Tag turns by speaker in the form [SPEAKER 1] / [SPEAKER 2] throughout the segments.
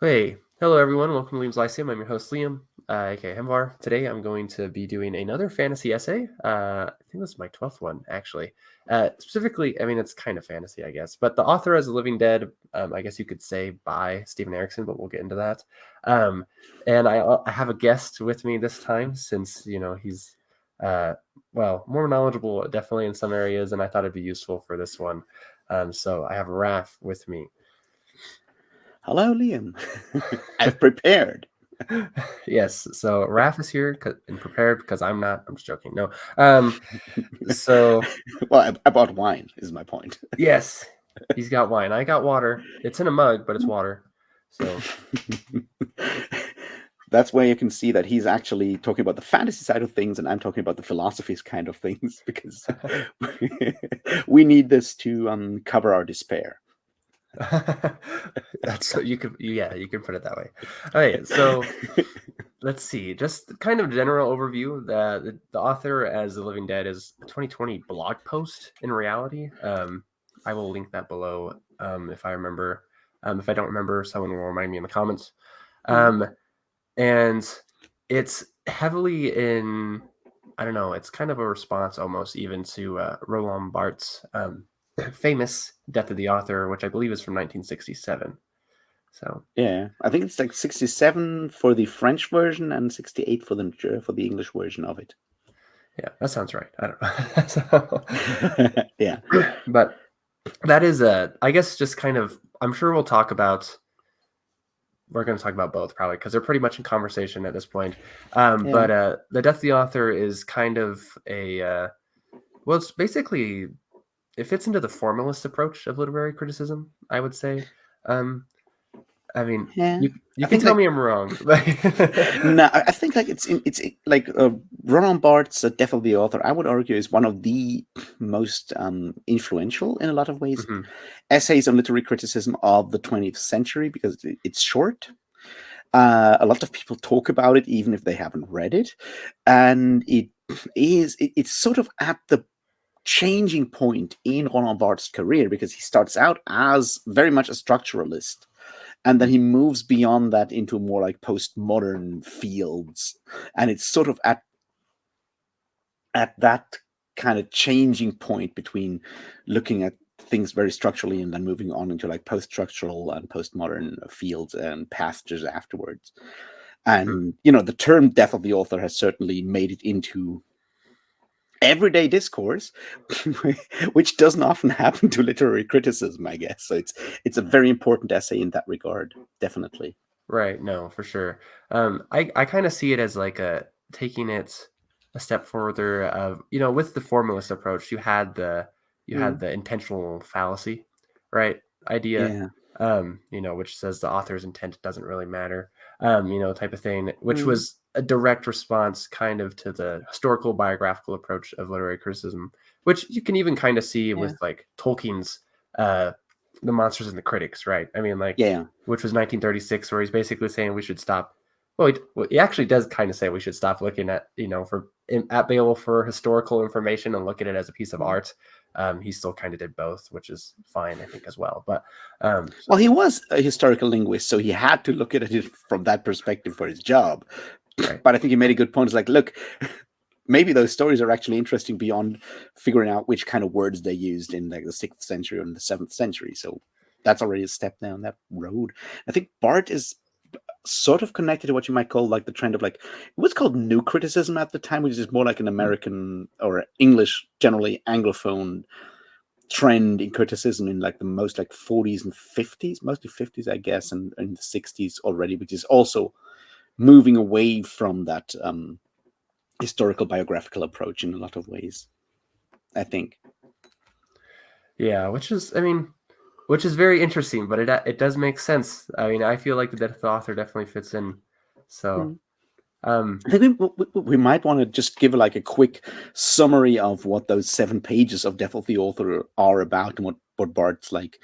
[SPEAKER 1] Hey, hello everyone. Welcome to Liam's Lyceum. I'm your host Liam, aka Hemvar. Today I'm going to be doing another fantasy essay. I think this is my 12th one, actually. Specifically, I mean, it's kind of fantasy, I guess, but the author as a living dead, I guess you could say by Stephen Erikson, but we'll get into that. Um, and I have a guest with me this time since, he's, uh, more knowledgeable definitely in some areas, and I thought it'd be useful for this one. So I have Raf with me.
[SPEAKER 2] Hello, Liam. I've prepared.
[SPEAKER 1] Yes, so Raph is here and prepared because I'm not. I'm just joking. No. So
[SPEAKER 2] Well, I bought wine, is my point.
[SPEAKER 1] yes, he's got wine. I got water. It's in a mug, but it's water. So
[SPEAKER 2] That's where you can see that he's actually talking about the fantasy side of things, and I'm talking about the philosophies kind of things, because we need this to cover our despair.
[SPEAKER 1] that's so you can put it that way. Okay, so let's see. Just kind of general overview. The author as the Living Dead is a 2020 blog post in reality. I will link that below if I remember. If I don't remember, someone will remind me in the comments.
[SPEAKER 2] Mhm.
[SPEAKER 1] Um, and it's heavily in, I don't know, it's kind of a response almost even to Roland Barthes' famous Death of the Author, which I believe is from 1967. So
[SPEAKER 2] Yeah, I think it's like 67 for the French version and 68 for the English version of it.
[SPEAKER 1] yeah, that sounds right. I don't know.
[SPEAKER 2] Yeah.
[SPEAKER 1] But that is I guess just kind of, I'm sure we're going to talk about both probably because they're pretty much in conversation at this point.
[SPEAKER 2] Yeah.
[SPEAKER 1] But the Death of the Author is kind of it's basically, it fits into the formalist approach of literary criticism, I would say. Um, I mean,
[SPEAKER 2] Yeah.
[SPEAKER 1] you
[SPEAKER 2] I
[SPEAKER 1] can
[SPEAKER 2] think
[SPEAKER 1] tell
[SPEAKER 2] like
[SPEAKER 1] me I'm wrong.
[SPEAKER 2] No, I think like like Roland Barthes, Death of the Author. I would argue is one of the most influential in a lot of ways
[SPEAKER 1] Mhm.
[SPEAKER 2] essays on literary criticism of the 20th century because it's short. A lot of people talk about it even if they haven't read it, and it's sort of at the changing point in Roland Barthes' career because he starts out as very much a structuralist and then he moves beyond that into more like postmodern fields, and it's sort of at that kind of changing point between looking at things very structurally and then moving on into like post-structural and postmodern fields and passages afterwards.
[SPEAKER 1] Mhm.
[SPEAKER 2] And the term death of the author has certainly made it into everyday discourse, which doesn't often happen to literary criticism, I guess. So it's a very important essay in that regard, definitely.
[SPEAKER 1] Right. No, for sure. I kind of see it as like taking it a step further of, with the formalist approach, you
[SPEAKER 2] Mm,
[SPEAKER 1] had the intentional fallacy, right? Idea,
[SPEAKER 2] yeah.
[SPEAKER 1] which says the author's intent doesn't really matter, type of thing, which
[SPEAKER 2] Mm,
[SPEAKER 1] was a direct response kind of to the historical biographical approach of literary criticism, which you can even kind of see
[SPEAKER 2] yeah.
[SPEAKER 1] with like Tolkien's uh The Monsters and the Critics, right? I mean, like,
[SPEAKER 2] Yeah.
[SPEAKER 1] which was 1936, where he's basically saying we should stop. Well, he actually does kind of say we should stop looking at, at Beowulf for historical information and look at it as a piece of
[SPEAKER 2] Mm.
[SPEAKER 1] art. He still kind of did both, which is fine, I think, as well. But
[SPEAKER 2] Well, he was a historical linguist, so he had to look at it from that perspective for his job.
[SPEAKER 1] right,
[SPEAKER 2] But I think he made a good point. It's like, look, maybe those stories are actually interesting beyond figuring out which kind of words they used in like the 6th century or in the 7th century. So that's already a step down that road. I think Bart is sort of connected to what you might call like the trend of like it was called new criticism at the time, which is more like an American or English, generally Anglophone trend in criticism in like the most like 40s and 50s, mostly 50s, I guess, and the 60s already, which is also moving away from that historical biographical approach in a lot of ways, I think.
[SPEAKER 1] yeah, which is very interesting, but it does make sense. I mean, I feel like the Death of the Author definitely fits in. So,
[SPEAKER 2] Mm.
[SPEAKER 1] um,
[SPEAKER 2] I think we might want to just give like a quick summary of what those 7 pages of Death of the Author are about and what Bart's like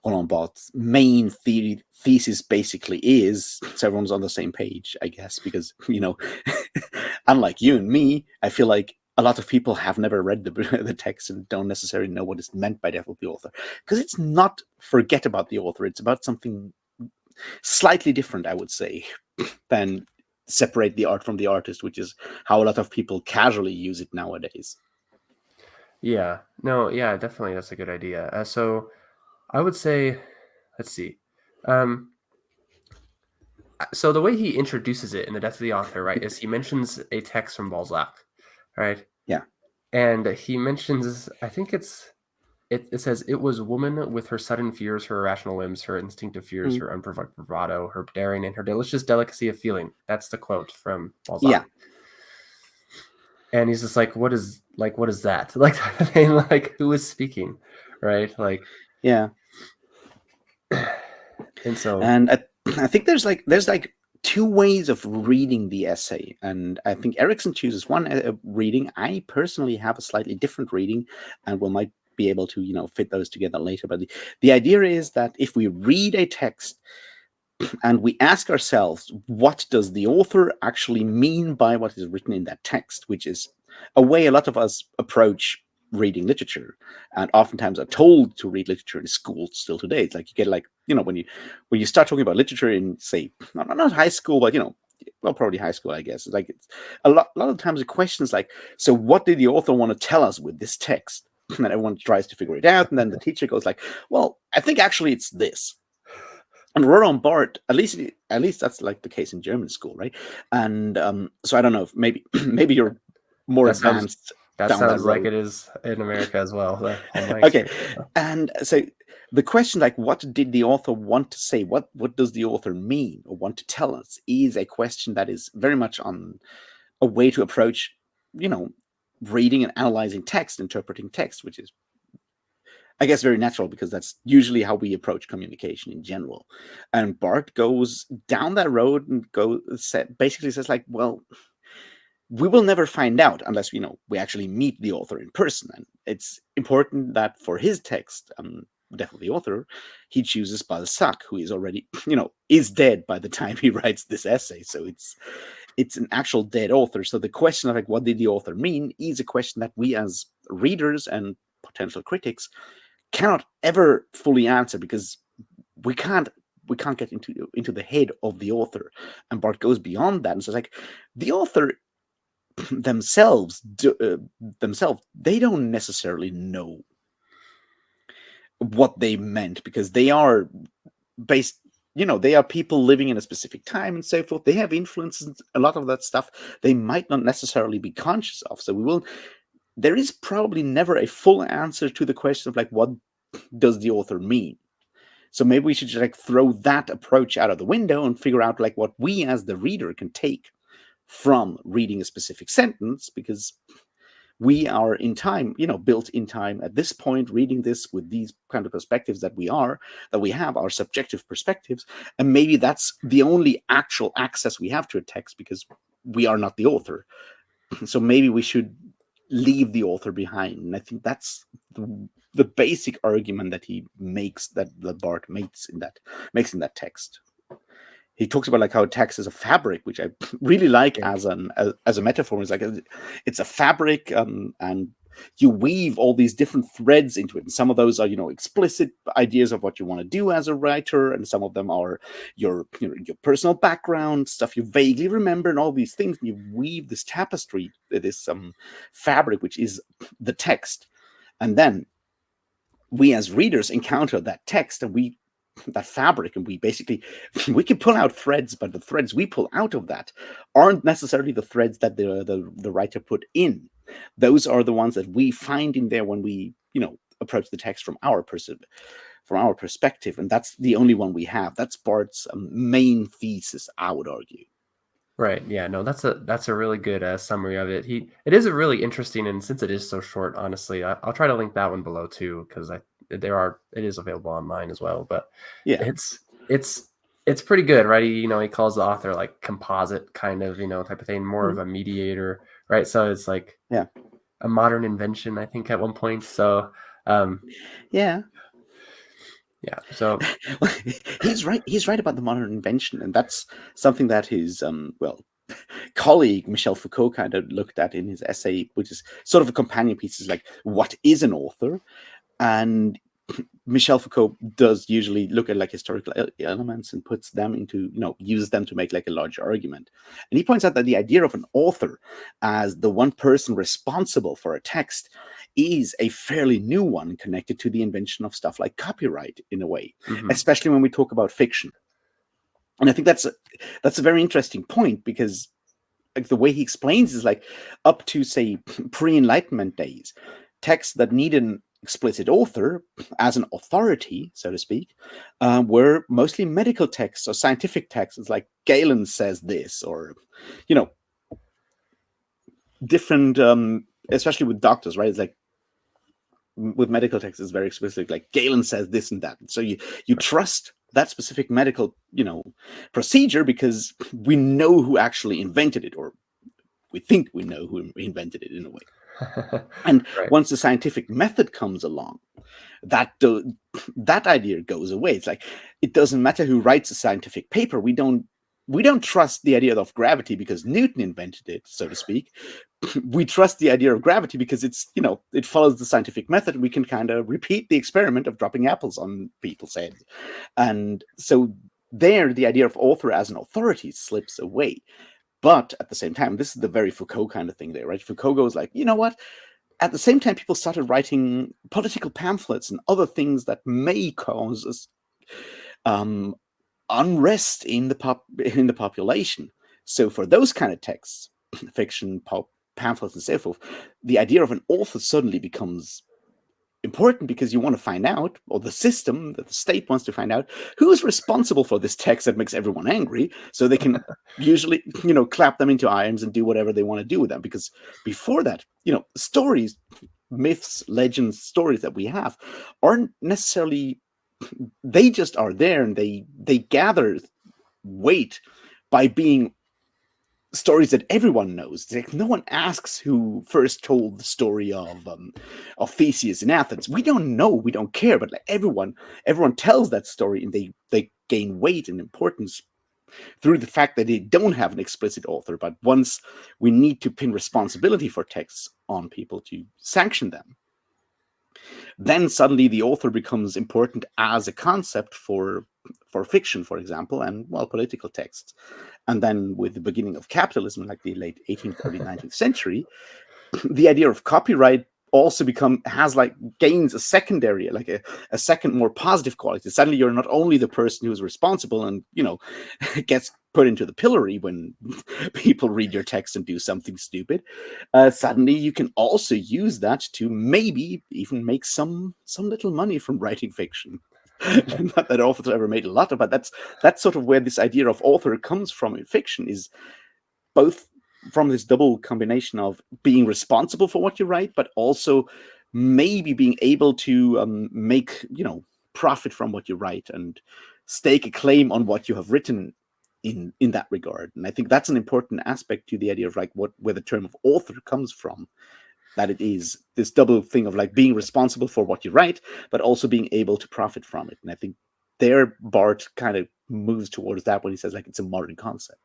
[SPEAKER 2] on Bart's main thesis basically is, so everyone's on the same page, I guess, because unlike you and me, I feel like a lot of people have never read the text and don't necessarily know what is meant by Death of the Author, because it's not forget about the author, it's about something slightly different, I would say, than separate the art from the artist, which is how a lot of people casually use it nowadays.
[SPEAKER 1] Yeah. No, yeah, definitely that's a good idea. So I would say, let's see. Um, so the way he introduces it in The Death of the Author, right, is he mentions a text from Balzac, right?
[SPEAKER 2] Yeah.
[SPEAKER 1] And he mentions, I think it says, "It was woman with her sudden fears, her irrational limbs, her instinctive fears,
[SPEAKER 2] Mm.
[SPEAKER 1] her unprovoked bravado, her daring, and her delicious delicacy of feeling." That's the quote from Balzac.
[SPEAKER 2] Yeah.
[SPEAKER 1] And he's just like, what is that?" Like, and like, who is speaking, right? Like,
[SPEAKER 2] Yeah.
[SPEAKER 1] and so
[SPEAKER 2] And I think there's like two ways of reading the essay, and I think Erikson chooses one reading. I personally have a slightly different reading, and we might be able to fit those together later. But the idea is that if we read a text and we ask ourselves, what does the author actually mean by what is written in that text, which is a way a lot of us approach reading literature, and oftentimes are told to read literature in schools still today. It's like you get like, when you start talking about literature in, say, not high school, but well, probably high school, I guess. It's like it's a lot of times the questions like, so what did the author want to tell us with this text? And then everyone tries to figure it out, and then the teacher goes like, well, I think actually it's this. And Roland Barthes, at least that's like the case in German school, right? And so I don't know if maybe you're more
[SPEAKER 1] that sounds
[SPEAKER 2] advanced
[SPEAKER 1] that
[SPEAKER 2] down that
[SPEAKER 1] sounds like
[SPEAKER 2] road.
[SPEAKER 1] it is in America as well. All my
[SPEAKER 2] Okay,
[SPEAKER 1] experience. So.
[SPEAKER 2] and so the question, like, what did the author want to say? What does the author mean or want to tell us? Is a question that is very much on a way to approach, you know, reading and analyzing text, interpreting text, which is, I guess, very natural because that's usually how we approach communication in general. And Bart goes down that road and basically says like, well, we will never find out unless we actually meet the author in person. And it's important that for his text, Death of the Author, he chooses Balzac, who is already is dead by the time he writes this essay. So it's an actual dead author. So the question of like, what did the author mean, is a question that we as readers and potential critics cannot ever fully answer, because we can't get into the head of the author. And Bart goes beyond that and says like, the author themselves they don't necessarily know what they meant, because they are based, they are people living in a specific time and so forth. They have influences, a lot of that stuff they might not necessarily be conscious of. So there is probably never a full answer to the question of like, what does the author mean? So maybe we should just like throw that approach out of the window and figure out like what we as the reader can take from reading a specific sentence, because we are in time, built in time at this point, reading this with these kind of perspectives that we have, our subjective perspectives. And maybe that's the only actual access we have to a text, because we are not the author. So maybe we should leave the author behind. And I think that's the basic argument that he makes, that Bart makes in that text. He talks about like how text is a fabric, which I really like
[SPEAKER 1] Yeah.
[SPEAKER 2] as a metaphor. It's like it's a fabric, and you weave all these different threads into it. And some of those are explicit ideas of what you want to do as a writer, and some of them are your your personal background, stuff you vaguely remember, and all these things. And you weave this tapestry, this fabric, which is the text, and then we as readers encounter that text, and that fabric, and we basically we can pull out threads, but the threads we pull out of that aren't necessarily the threads that the writer put in. Those are the ones that we find in there when we approach the text from our perspective, and that's the only one we have. That's Bart's main thesis, I would argue.
[SPEAKER 1] Right. Yeah. No, that's a really good summary of it. It is a really interesting, and since it is so short, honestly, I'll try to link that one below too, because it is available online as well. But
[SPEAKER 2] Yeah.
[SPEAKER 1] it's it's it's pretty good, right? He calls the author like composite kind of type of thing, more of
[SPEAKER 2] Mhm.
[SPEAKER 1] a mediator, right? So it's like
[SPEAKER 2] Yeah.
[SPEAKER 1] a modern invention, I think, at one point. So
[SPEAKER 2] Yeah.
[SPEAKER 1] yeah. So
[SPEAKER 2] Well, he's right about the modern invention, and that's something that his colleague Michel Foucault kind of looked at in his essay, which is sort of a companion piece. Is like, what is an author? And Michel Foucault does usually look at like historical elements and puts them into, uses them to make like a larger argument. And he points out that the idea of an author as the one person responsible for a text is a fairly new one, connected to the invention of stuff like copyright in a way,
[SPEAKER 1] Hmm.
[SPEAKER 2] especially when we talk about fiction. And I think that's a very interesting point, because like the way he explains is like up to say pre-Enlightenment days, texts that need an explicit author as an authority, so to speak, were mostly medical texts or scientific texts. It's like Galen says this, or you know, different, especially with doctors, right? It's like with medical texts, it's very explicit, like Galen says this and that. So you trust that specific medical, procedure, because we know who actually invented it, or we think we know who invented it in a way. And
[SPEAKER 1] Right.
[SPEAKER 2] once the scientific method comes along, that idea goes away. It's like it doesn't matter who writes a scientific paper. We don't trust the idea of gravity because Newton invented it, so to speak. We trust the idea of gravity because it's, it follows the scientific method. We can kind of repeat the experiment of dropping apples on people's heads. And so there, the idea of author as an authority slips away. But at the same time, this is the very Foucault kind of thing there, right? Foucault goes like, you know what? At the same time, people started writing political pamphlets and other things that may cause us unrest in the population. So for those kind of texts, fiction, pamphlets, and so forth, the idea of an author suddenly becomes important, because you want to find out, or the system, that the state wants to find out, who is responsible for this text that makes everyone angry, so they can usually, clap them into irons and do whatever they want to do with them. Because before that, stories, myths, legends, stories that we have aren't necessarily, they just are there, and they gather weight by being stories that everyone knows. Like, no one asks who first told the story of Theseus in Athens. We don't know. We don't care. But like, everyone tells that story, and they gain weight and importance through the fact that they don't have an explicit author. But once we need to pin responsibility for texts on people to sanction them, then suddenly the author becomes important as a concept for fiction, for example, and political texts. And then with the beginning of capitalism, like the late 18th, early 19th century, the idea of copyright also gains a secondary, like a second, more positive quality. Suddenly you're not only the person who's responsible and, gets put into the pillory when people read your text and do something stupid. Suddenly you can also use that to maybe even make some little money from writing fiction. Not that authors ever made a lot of, but that's sort of where this idea of author comes from in fiction, is both from this double combination of being responsible for what you write, but also maybe being able to make, profit from what you write and stake a claim on what you have written in that regard. And I think that's an important aspect to the idea of like where the term of author comes from, that it is this double thing of like being responsible for what you write, but also being able to profit from it. And I think there Barthes kind of moves towards that when he says like it's a modern concept.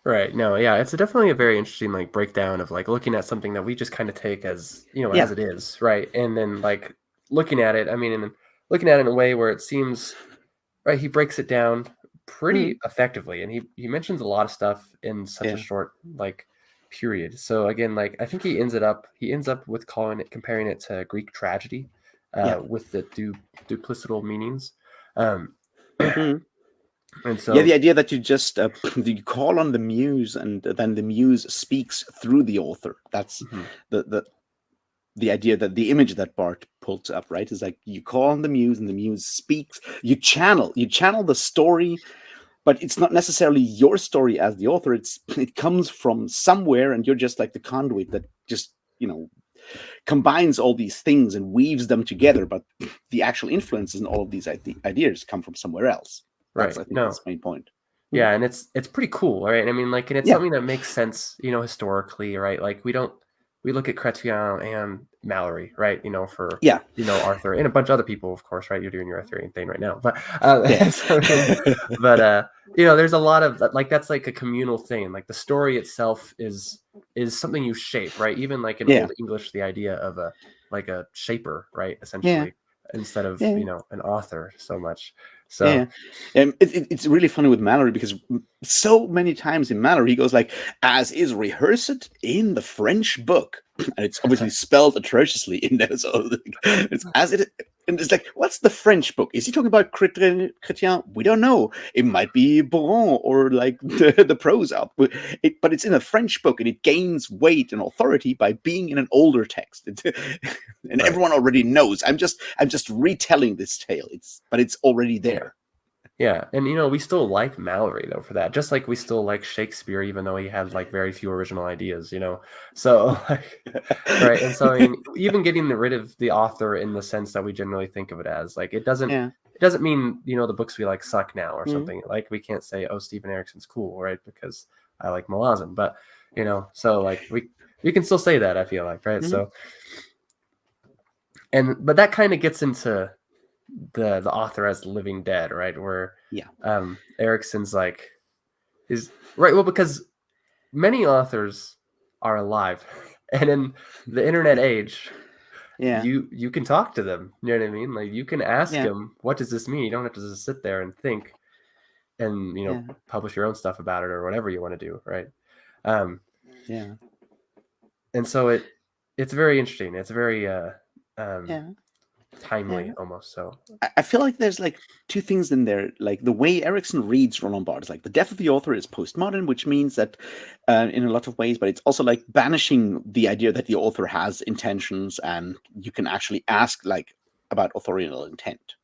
[SPEAKER 1] Right. No, yeah, it's definitely a very interesting like breakdown of like looking at something that we just kind of take as,
[SPEAKER 2] Yeah.
[SPEAKER 1] as it is, right? And then like looking at it, I mean, and then looking at it in a way where it seems, right, he breaks it down
[SPEAKER 2] Mm.
[SPEAKER 1] pretty effectively, and he mentions a lot of stuff in such a
[SPEAKER 2] Yeah.
[SPEAKER 1] short like period. So again, like I think he ends up with comparing it to Greek tragedy,
[SPEAKER 2] Yeah.
[SPEAKER 1] with the duplicital meanings. Um,
[SPEAKER 2] Mm.
[SPEAKER 1] and
[SPEAKER 2] Yeah, the
[SPEAKER 1] so,
[SPEAKER 2] idea that you just you call on the muse, and then the muse speaks through the author. That's
[SPEAKER 1] mhm,
[SPEAKER 2] the the idea, that the image that Bart pulls up, right, is like you call on the muse, and the muse speaks. You channel the story, but it's not necessarily your story as the author. It comes from somewhere, and you're just like the conduit that just combines all these things and weaves them together. But the actual influences and all of these ideas come from somewhere else. That's,
[SPEAKER 1] right.
[SPEAKER 2] I think,
[SPEAKER 1] No,
[SPEAKER 2] that's the main point. Mhm.
[SPEAKER 1] yeah, and it's pretty cool, right? I mean, like, and it's
[SPEAKER 2] Yeah.
[SPEAKER 1] something that makes sense, historically, right? Like, we look at Chrétien and Mallory, right? For
[SPEAKER 2] Yeah.
[SPEAKER 1] Arthur and a bunch of other people, of course, right? You're doing your Arthurian thing right now, but
[SPEAKER 2] Yeah.
[SPEAKER 1] so, but there's a lot of like that's like a communal thing. Like the story itself is something you shape, right? Even like in
[SPEAKER 2] Yeah.
[SPEAKER 1] Old English, the idea of a shaper, right?
[SPEAKER 2] Yeah.
[SPEAKER 1] Essentially. instead of
[SPEAKER 2] Yeah.
[SPEAKER 1] an author so much.
[SPEAKER 2] Yeah,
[SPEAKER 1] So
[SPEAKER 2] it's really funny with Mallory because so many times in Mallory he goes like, "As is rehearsed in the French book," and it's obviously spelled atrociously in there. So it's as it, and it's like, what's the French book? Is he talking about Chrétien? We don't know. It might be Boron or like the prose up, but it's in a French book, and it gains weight and authority by being in an older text. And
[SPEAKER 1] right.
[SPEAKER 2] everyone already knows. I'm just retelling this tale. It's already
[SPEAKER 1] Yeah.
[SPEAKER 2] there.
[SPEAKER 1] Yeah, and we still like Mallory though for that, just like we still like Shakespeare, even though he had like very few original ideas. So like, right, and so I mean, even getting rid of the author in the sense that we generally think of it as, like,
[SPEAKER 2] Yeah.
[SPEAKER 1] it doesn't mean the books we like suck now or
[SPEAKER 2] Mm.
[SPEAKER 1] something. Like we can't say, oh, Stephen Erikson's cool, right? Because I like Malazan, but so like we can still say that, I feel like, right?
[SPEAKER 2] Hmm.
[SPEAKER 1] So but that kind of gets into the author as living dead, right? Where
[SPEAKER 2] Yeah.
[SPEAKER 1] Erikson's like is right. Well, because many authors are alive, and in the internet age,
[SPEAKER 2] Yeah.
[SPEAKER 1] you can talk to them. You know what I mean? Like you can ask
[SPEAKER 2] Yeah.
[SPEAKER 1] them, what does this mean? You don't have to just sit there and think and
[SPEAKER 2] Yeah.
[SPEAKER 1] publish your own stuff about it or whatever you want to do, right? Um,
[SPEAKER 2] Yeah.
[SPEAKER 1] and so it's very interesting. It's very um,
[SPEAKER 2] Yeah.
[SPEAKER 1] timely
[SPEAKER 2] Yeah.
[SPEAKER 1] almost. So
[SPEAKER 2] I feel like there's like two things in there. Like the way Erikson reads Roland Barthes, like the death of the author is postmodern, which means that in a lot of ways, but it's also like banishing the idea that the author has intentions and you can actually ask like about authorial intent.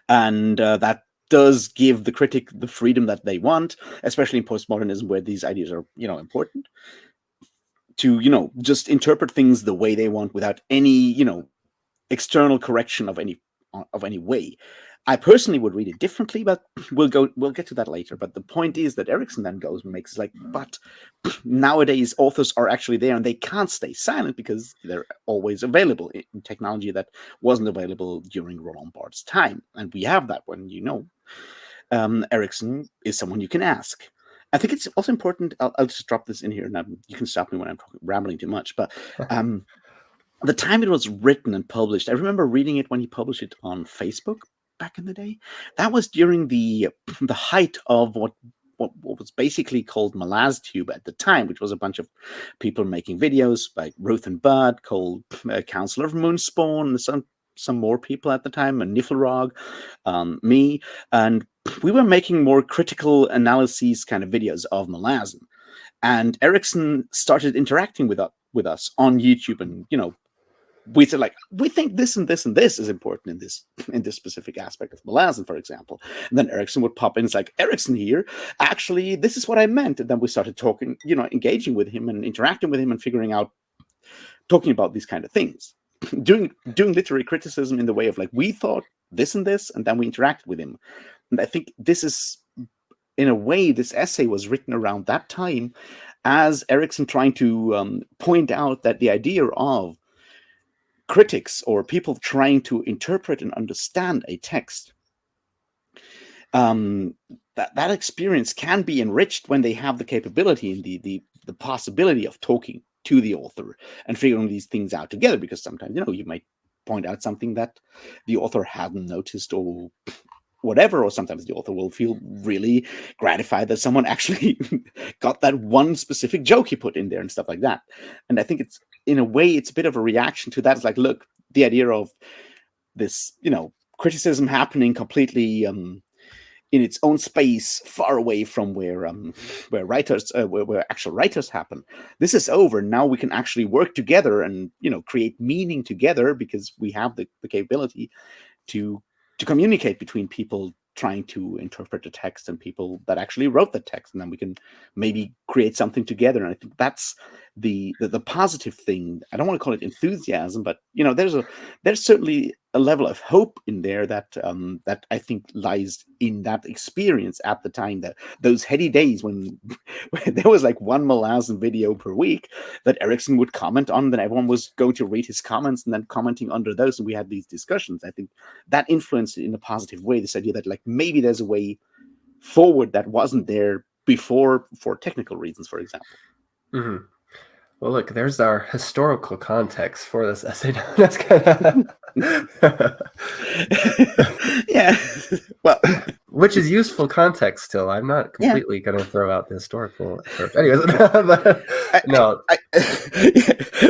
[SPEAKER 2] And that does give the critic the freedom that they want, especially in postmodernism where these ideas are, important to, just interpret things the way they want without any, external correction of any way. I personally would read it differently, but we'll get to that later. But the point is that Erikson then goes and makes like, but nowadays authors are actually there and they can't stay silent because they're always available in technology that wasn't available during Roland Barthes' time. And we have that when Erikson is someone you can ask. I think it's also important. I'll just drop this in here, and you can stop me when I'm rambling too much. But the time it was written and published, I remember reading it when he published it on Facebook back in the day. That was during the height of what was basically called MalazTube at the time, which was a bunch of people making videos like Ruth and Bud, called Council of Moonspawn, and some more people at the time, and Niflrog, me, and we were making more critical analyses kind of videos of Malazan. And Erikson started interacting with us on YouTube, and we said like, we think this and this and this is important in this specific aspect of Malazan, for example. And then Erikson would pop in. It's like, Erikson here, actually, this is what I meant. And then we started talking, engaging with him and interacting with him and talking about these kind of things, doing literary criticism in the way of like, we thought this and this, and then we interacted with him. And I think this is, in a way, this essay was written around that time as Erikson trying to point out that the idea of critics or people trying to interpret and understand a text, that experience can be enriched when they have the capability and the possibility of talking to the author and figuring these things out together. Because sometimes you might point out something that the author hadn't noticed or whatever, or sometimes the author will feel really gratified that someone actually got that one specific joke he put in there and stuff like that. And I think it's, in a way, it's a bit of a reaction to that. It's like, look, the idea of this, criticism happening completely in its own space, far away from where writers, where actual writers happen. This is over. Now we can actually work together and create meaning together because we have the capability to communicate between people trying to interpret the text and people that actually wrote the text, and then we can maybe create something together. And I think that's the positive thing. I don't want to call it enthusiasm, but there's certainly a level of hope in there that I think lies in that experience at the time, that those heady days when there was like one Malazan video per week that Erikson would comment on, then everyone was going to read his comments and then commenting under those, and we had these discussions. I think that influenced in a positive way this idea that like maybe there's a way forward that wasn't there before for technical reasons, for example.
[SPEAKER 1] mm-hmm. Well, look, there's our historical context for this essay. That's kind
[SPEAKER 2] Yeah. Well,
[SPEAKER 1] which is useful context still. I'm not
[SPEAKER 2] yeah.
[SPEAKER 1] completely going to throw out the historical approach. Anyways, but
[SPEAKER 2] I,
[SPEAKER 1] no,
[SPEAKER 2] I,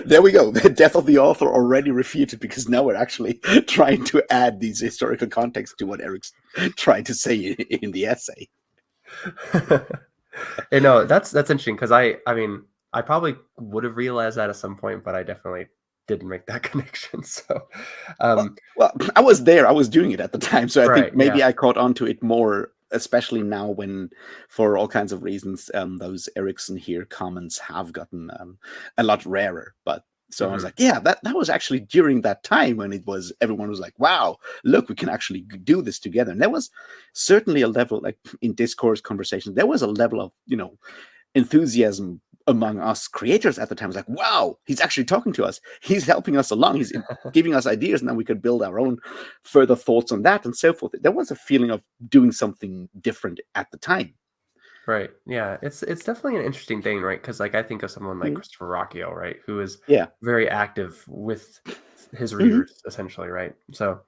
[SPEAKER 2] there we go. The death of the author already refuted, because now we're actually trying to add these historical context to what Eric's trying to say in the essay.
[SPEAKER 1] that's interesting because I mean, I probably would have realized that at some point, but I definitely didn't make that connection. So,
[SPEAKER 2] Well,
[SPEAKER 1] um,
[SPEAKER 2] well, I was there. I was doing it at the time, so I think
[SPEAKER 1] right, yeah,
[SPEAKER 2] maybe I caught on to it more, especially now when, for all kinds of reasons, those Erikson here comments have gotten a lot rarer. But so I was
[SPEAKER 1] hmm
[SPEAKER 2] like, yeah, that was actually during that time when it was everyone was like, wow, look, we can actually do this together. And there was certainly a level, like in discourse conversations, there was a level of enthusiasm among us creators at the time. Was like, wow, he's actually talking to us. He's helping us along. He's giving us ideas, and then we could build our own further thoughts on that and so forth. There was a feeling of doing something different at the time.
[SPEAKER 1] right, yeah. It's definitely an interesting thing, right? Because like I think of someone like
[SPEAKER 2] Mhm.
[SPEAKER 1] Christopher Rocchio, right, who is
[SPEAKER 2] Yeah.
[SPEAKER 1] very active with his
[SPEAKER 2] Hmm.
[SPEAKER 1] readers, essentially, right? So,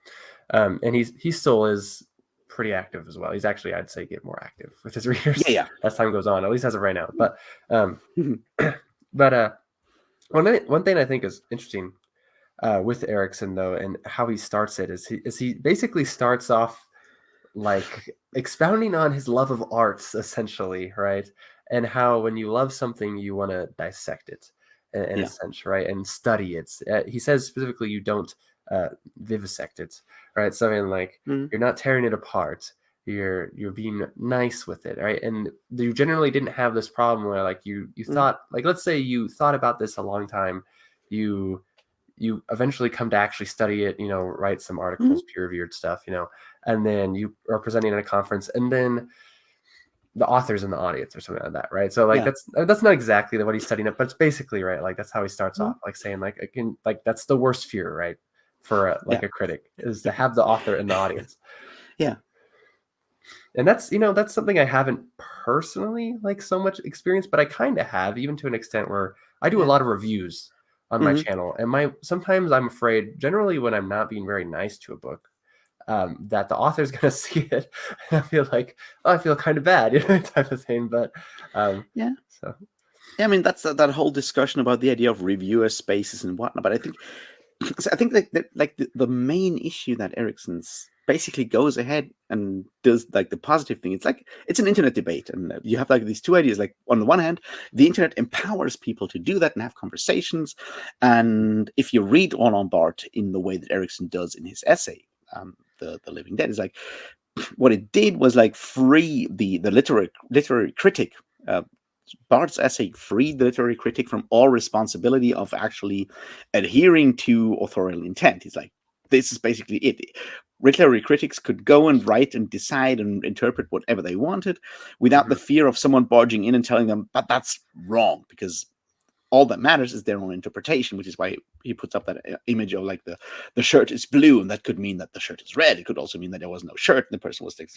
[SPEAKER 1] and he still is pretty active as well. He's actually, I'd say, get more active with his
[SPEAKER 2] Yeah.
[SPEAKER 1] readers
[SPEAKER 2] Yeah.
[SPEAKER 1] as time goes on, at least as of right now. But,
[SPEAKER 2] Mhm.
[SPEAKER 1] but one thing I think is interesting with Erikson though, and how he starts it is he basically starts off like expounding on his love of arts, essentially, right? And how when you love something, you want to dissect it in a
[SPEAKER 2] Yeah.
[SPEAKER 1] sense, right? And study it. He says specifically, you don't vivisect it, right? So I mean, like
[SPEAKER 2] Mhm.
[SPEAKER 1] you're not tearing it apart. You're being nice with it, right? And you generally didn't have this problem where like you
[SPEAKER 2] Mhm.
[SPEAKER 1] thought, like, let's say you thought about this a long time, you you eventually come to actually study it, write some
[SPEAKER 2] Mhm.
[SPEAKER 1] articles, peer reviewed stuff, and then you are presenting at a conference, and then the author's in the audience or something like that, right? So like
[SPEAKER 2] Yeah.
[SPEAKER 1] that's not exactly what he's studying up, but it's basically right. Like that's how he starts
[SPEAKER 2] Mhm.
[SPEAKER 1] off, like saying like again, like that's the worst fear, right? For like
[SPEAKER 2] Yeah.
[SPEAKER 1] a critic is to have the author in the audience,
[SPEAKER 2] Yeah.
[SPEAKER 1] and that's something I haven't personally like so much experience, but I kind of have, even to an extent where I do a
[SPEAKER 2] Yeah.
[SPEAKER 1] lot of reviews on my
[SPEAKER 2] Hmm.
[SPEAKER 1] channel, and my sometimes I'm afraid, generally when I'm not being very nice to a book, that the author's going to see it and I feel like, oh, I feel kind of bad, type of thing. But
[SPEAKER 2] Yeah.
[SPEAKER 1] so
[SPEAKER 2] Yeah. I mean, that's that whole discussion about the idea of reviewer spaces and whatnot. But I think so I think like the main issue that Erickson's basically goes ahead and does like the positive thing. It's like it's an internet debate, and you have like these two ideas. Like on the one hand, the internet empowers people to do that and have conversations. And if you read on Barthes in the way that Erikson does in his essay, the Living Dead, is like what it did was like free the literary critic. Barthes' essay freed the literary critic from all responsibility of actually adhering to authorial intent. He's like, this is basically it. Literary critics could go and write and decide and interpret whatever they wanted without the
[SPEAKER 1] mhm,
[SPEAKER 2] fear of someone barging in and telling them, but that's wrong, because all that matters is their own interpretation, which is why he puts up that image of like the shirt is blue, and that could mean that the shirt is red. It could also mean that there was no shirt and the person was like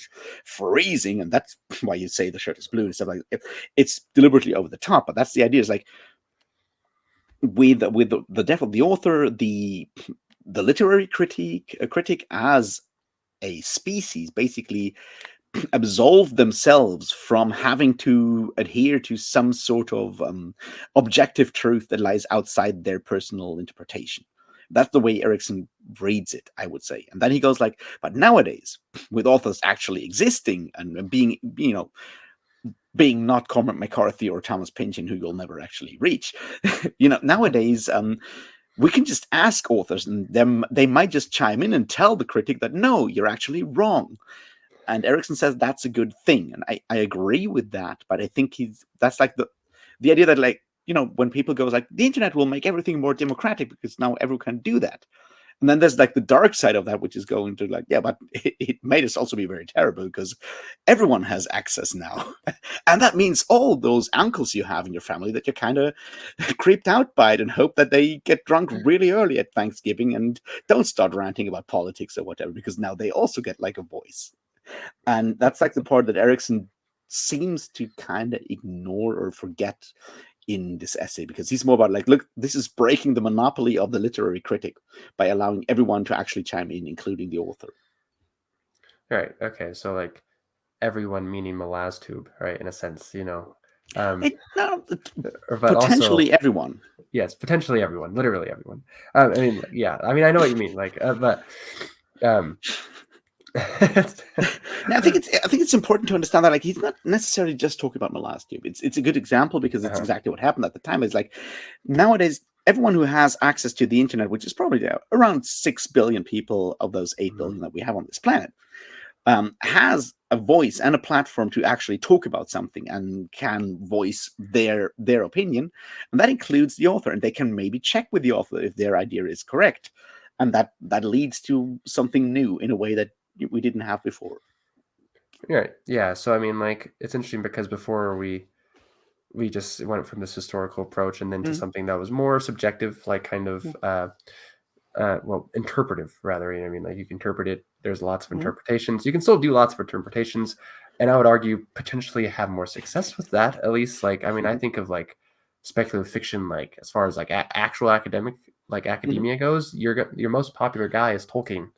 [SPEAKER 2] freezing, and that's why you say the shirt is blue and stuff like that. It's deliberately over the top, but that's the idea. Is like with the death of the author, the literary critique, a critic as a species basically absolve themselves from having to adhere to some sort of objective truth that lies outside their personal interpretation. That's the way Erikson reads it, I would say. And then he goes like, but nowadays, with authors actually existing and being, being not Cormac McCarthy or Thomas Pynchon, who you'll never actually reach, nowadays, we can just ask authors, and them they might just chime in and tell the critic that no, you're actually wrong. And Erikson says that's a good thing, and I agree with that. But I think that's like the idea that, like, when people go like the internet will make everything more democratic because now everyone can do that. And then there's like the dark side of that, which is going to like, yeah, but it made us also be very terrible because everyone has access now. And that means all those uncles you have in your family that you're kind of creeped out by it and hope that they get drunk really early at Thanksgiving and don't start ranting about politics or whatever, because now they also get like a voice. And that's like the part that Erikson seems to kind of ignore or forget in this essay, because he's more about like, look, this is breaking the monopoly of the literary critic by allowing everyone to actually chime in, including the author.
[SPEAKER 1] Right. Okay. So like everyone meaning Malaztube, right? In a sense, um,
[SPEAKER 2] No,
[SPEAKER 1] but also
[SPEAKER 2] potentially everyone.
[SPEAKER 1] yes, potentially everyone, literally everyone. I mean, yeah. I mean, I know what you mean. Like, but um,
[SPEAKER 2] Now, I think it's important to understand that like he's not necessarily just talking about Malastube. It's a good example because it's
[SPEAKER 1] uh-huh.
[SPEAKER 2] exactly what happened at the time. It's like nowadays everyone who has access to the internet, which is probably around 6 billion people of those 8 billion that we have on this planet, has a voice and a platform to actually talk about something and can voice their opinion, and that includes the author. And they can maybe check with the author if their idea is correct, and that leads to something new in a way that we didn't have before.
[SPEAKER 1] Right. Yeah. So I mean, like, it's interesting because before we just went from this historical approach and then to
[SPEAKER 2] Mm,
[SPEAKER 1] something that was more subjective, like kind
[SPEAKER 2] yeah,
[SPEAKER 1] of well, interpretive rather. I mean, like you can interpret it. There's lots of
[SPEAKER 2] mhm,
[SPEAKER 1] interpretations. You can still do lots of interpretations, and I would argue potentially have more success with that. At least, like, I mean, I
[SPEAKER 2] mhm,
[SPEAKER 1] think of like speculative fiction, like as far as like actual academic, like
[SPEAKER 2] mhm,
[SPEAKER 1] academia goes. Your most popular guy is Tolkien.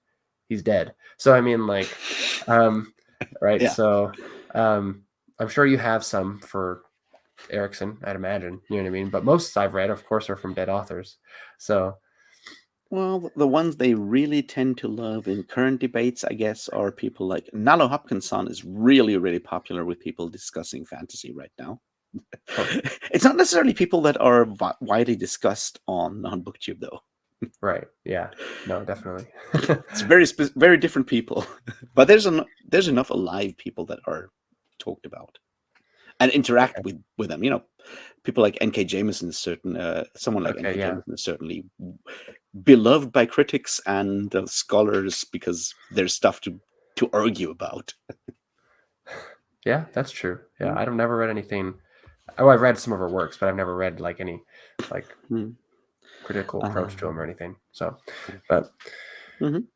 [SPEAKER 1] He's dead. So I mean, like, um, right.
[SPEAKER 2] yeah.
[SPEAKER 1] So I'm sure you have some for Erikson. I'd imagine. You know what I mean. But most I've read, of course, are from dead authors. So
[SPEAKER 2] Well, the ones they really tend to love in current debates, I guess, are people like Nalo Hopkinson is really, really popular with people discussing fantasy right now.
[SPEAKER 1] huh.
[SPEAKER 2] It's not necessarily people that are widely discussed on BookTube, though.
[SPEAKER 1] Right. Yeah. No, definitely.
[SPEAKER 2] It's very different people, but there's enough alive people that are talked about and interact
[SPEAKER 1] Okay.
[SPEAKER 2] with them. You know, people like N.K. Jameson is someone like
[SPEAKER 1] Okay.
[SPEAKER 2] N.K.
[SPEAKER 1] Yeah.
[SPEAKER 2] Jameson is certainly beloved by critics and scholars because there's stuff to argue about.
[SPEAKER 1] Yeah, that's true. Yeah,
[SPEAKER 2] Mm,
[SPEAKER 1] I've never read anything. Oh, I've read some of her works, but I've never read like any like
[SPEAKER 2] mm.
[SPEAKER 1] critical approach to them or
[SPEAKER 2] Um,
[SPEAKER 1] anything. So, but
[SPEAKER 2] mhm.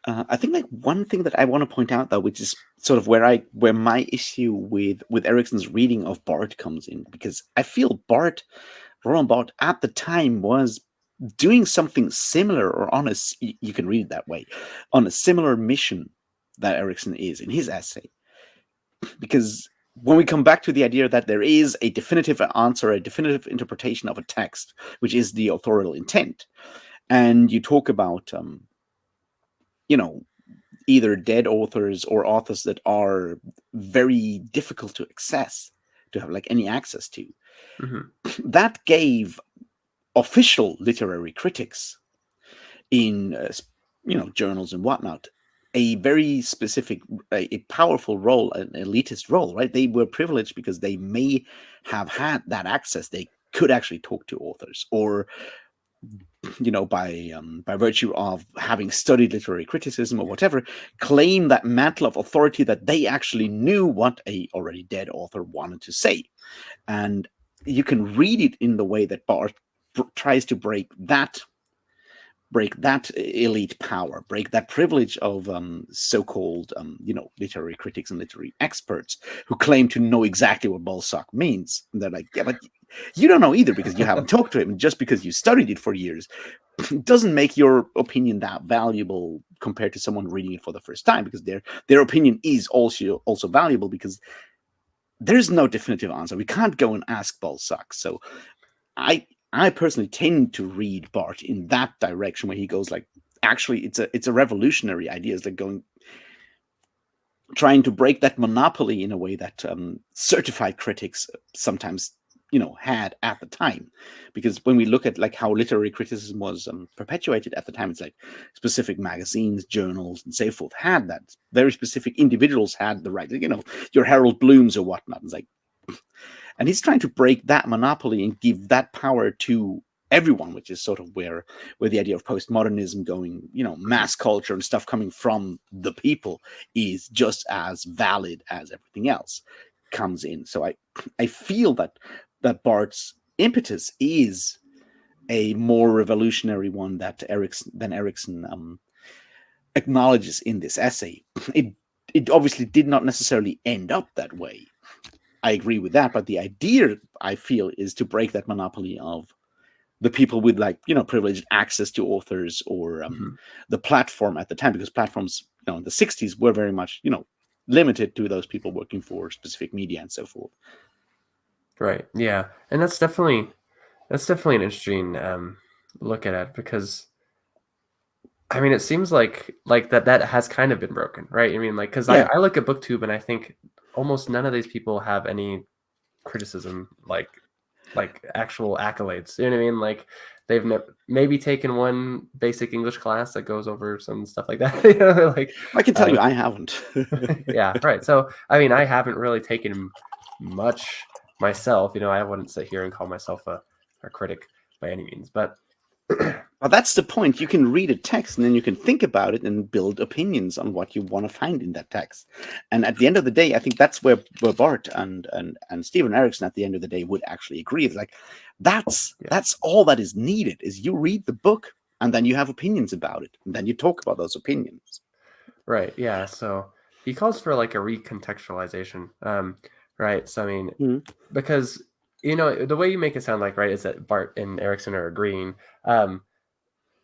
[SPEAKER 2] I think like one thing that I want to point out though, which is sort of where my issue with Erikson's reading of Bart comes in, because I feel Roland Barthes at the time was doing something similar, or on you can read it that way, on a similar mission that Erikson is in his essay. Because when we come back to the idea that there is a definitive answer, a definitive interpretation of a text, which is the authorial intent, and you talk about, you know, either dead authors or authors that are very difficult to access, to have like any access to,
[SPEAKER 1] mhm.
[SPEAKER 2] that gave official literary critics in journals and whatnot a very specific, a powerful role, an elitist role, right? They were privileged because they may have had that access. They could actually talk to authors, or by virtue of having studied literary criticism or whatever, claim that mantle of authority that they actually knew what a already dead author wanted to say. And you can read it in the way that Barth tries to break that elite power, break that privilege of so-called, literary critics and literary experts who claim to know exactly what Balzac means. And they're like, yeah, but you don't know either because you haven't talked to him. And just because you studied it for years doesn't make your opinion that valuable compared to someone reading it for the first time, because their opinion is also valuable because there's no definitive answer. We can't go and ask Balzac. So I I personally tend to read Bart in that direction where he goes like, actually, it's a revolutionary idea. It's like trying to break that monopoly in a way that certified critics sometimes had at the time. Because when we look at like how literary criticism was perpetuated at the time, it's like specific magazines, journals, and so forth had that. Very specific individuals had the right, your Harold Blooms or whatnot. It's like, and he's trying to break that monopoly and give that power to everyone, which is sort of where the idea of postmodernism going, mass culture and stuff coming from the people is just as valid as everything else comes in. So I feel that Bart's impetus is a more revolutionary one that Erikson acknowledges in this essay. It obviously did not necessarily end up that way, I agree with that, but the idea, I feel, is to break that monopoly of the people with, like, privileged access to authors, or
[SPEAKER 1] Mhm.
[SPEAKER 2] the platform at the time, because platforms, in the 60s were very much, limited to those people working for specific media and so forth.
[SPEAKER 1] Right. Yeah. And that's definitely an interesting look at it, because I mean, it seems like that has kind of been broken, right? I mean, like, because I,
[SPEAKER 2] Yeah,
[SPEAKER 1] I look at BookTube and I think almost none of these people have any criticism, like actual accolades. You know what I mean? Like, they've maybe taken one basic English class that goes over some stuff like that. Like,
[SPEAKER 2] I can tell
[SPEAKER 1] uh,
[SPEAKER 2] you, I haven't.
[SPEAKER 1] yeah, right. So, I mean, I haven't really taken much myself. I wouldn't sit here and call myself a critic by any means, but
[SPEAKER 2] Well, that's the point. You can read a text and then you can think about it and build opinions on what you want to find in that text. And at the end of the day, I think that's where Bart and Stephen Erikson at the end of the day would actually agree. It's like,
[SPEAKER 1] yeah,
[SPEAKER 2] that's all that is needed, is you read the book and then you have opinions about it. And then you talk about those opinions.
[SPEAKER 1] right, yeah. So he calls for like a recontextualization, right? So I mean,
[SPEAKER 2] Mhm.
[SPEAKER 1] because the way you make it sound like, right, is that Bart and Erickson are agreeing, um,